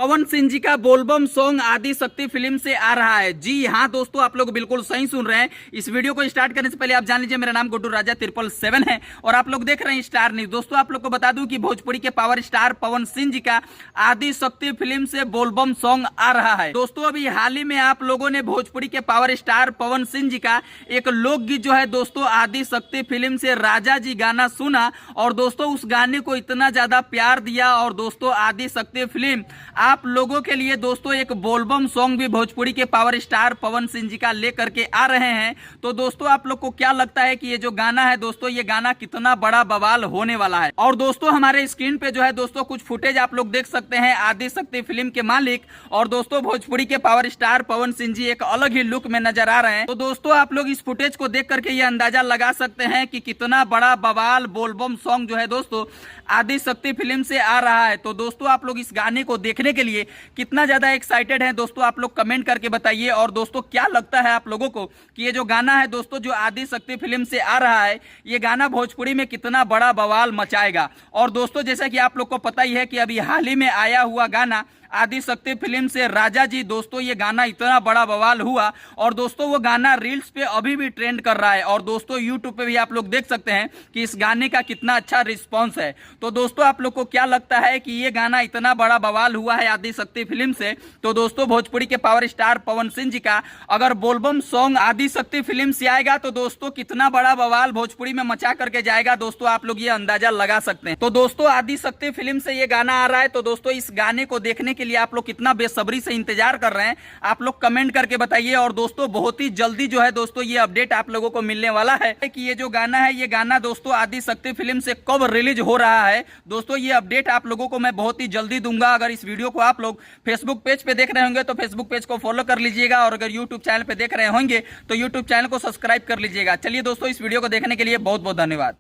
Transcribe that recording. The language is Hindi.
पवन सिंह जी का बोलबम सॉन्ग आदि शक्ति फिल्म से आ रहा है। जी हाँ दोस्तों, आप लोग बिल्कुल सही सुन रहे हैं। इस वीडियो को स्टार्ट करने से पहले आप जान लीजिए, मेरा नाम गुड्डू राजा 777 है और आप लोग देख रहे हैं स्टार न्यूज। दोस्तों आप लोग को बता दूं कि भोजपुरी के पावर स्टार पवन सिंह जी का आदि शक्ति फिल्म से बोलबम सॉन्ग आ रहा है। दोस्तों अभी हाल ही में आप लोगों ने भोजपुरी के पावर स्टार पवन सिंह जी का एक लोकगीत जो है दोस्तों आदि शक्ति फिल्म से राजा जी गाना सुना और दोस्तों उस गाने को इतना ज्यादा प्यार दिया और दोस्तों आदि शक्ति फिल्म आप लोगों के लिए दोस्तों एक बोलबम सॉन्ग भी भोजपुरी के पावर स्टार पवन सिंह जी का लेकर के आ रहे हैं। तो दोस्तों आप लोग को क्या लगता है कि ये जो गाना है दोस्तों, ये गाना कितना बड़ा बवाल होने वाला है? और दोस्तों हमारे स्क्रीन पे जो है दोस्तों कुछ फुटेज आप लोग देख सकते हैं आदि शक्ति फिल्म के मालिक और दोस्तों भोजपुरी के पावर स्टार पवन सिंह जी एक अलग ही लुक में नजर आ रहे हैं। तो दोस्तों आप लोग इस फुटेज को देख करके ये अंदाजा लगा सकते हैं कि कितना बड़ा बवाल बोलबम सॉन्ग जो है दोस्तों आदि शक्ति फिल्म से आ रहा है। तो दोस्तों आप लोग इस गाने को देखने के लिए कितना ज्यादा एक्साइटेड हैं दोस्तों, आप लोग कमेंट करके बताइए। और दोस्तों क्या लगता है आप लोगों को कि ये जो गाना है दोस्तों जो आदि शक्ति फिल्म से आ रहा है, ये गाना भोजपुरी में कितना बड़ा बवाल मचाएगा? और दोस्तों जैसा कि आप लोग को पता ही है कि अभी हाल ही में आया हुआ गाना आदि शक्ति फिल्म से राजा जी, दोस्तों ये गाना इतना बड़ा बवाल हुआ और दोस्तों वो गाना रील्स पे अभी भी ट्रेंड कर रहा है और दोस्तों यूट्यूब पे भी आप लोग देख सकते हैं कि इस गाने का कितना अच्छा रिस्पॉन्स है। तो दोस्तों आप लोग को क्या लगता है कि ये गाना इतना बड़ा बवाल हुआ है आदि शक्ति फिल्म से? तो दोस्तों भोजपुरी के पावर स्टार पवन सिंह जी का अगर बोलबम सॉन्ग आदि शक्ति फिल्म से आएगा तो दोस्तों कितना बड़ा बवाल भोजपुरी में मचा करके जाएगा, दोस्तों आप लोग ये अंदाजा लगा सकते हैं। तो दोस्तों आदि शक्ति फिल्म से ये गाना आ रहा है, तो दोस्तों इस गाने को देखने के लिए आप लोग कितना बेसब्री से इंतजार कर रहे हैं, आप लोग कमेंट करके बताइए। और दोस्तों बहुत ही जल्दी जो है दोस्तों ये अपडेट आप लोगों को मिलने वाला है कि ये जो गाना है, ये गाना दोस्तों आदि शक्ति फिल्म से कब रिलीज हो रहा है। दोस्तों ये अपडेट आप लोगों को मैं बहुत ही जल्दी दूंगा। अगर इस वीडियो को आप लोग फेसबुक पेज पे देख रहे होंगे तो फेसबुक पेज को फॉलो कर लीजिएगा और अगर यूट्यूब चैनल पे देख रहे होंगे तो यूट्यूब चैनल को सब्सक्राइब कर लीजिएगा। चलिए दोस्तों इस वीडियो को देखने के लिए बहुत बहुत धन्यवाद।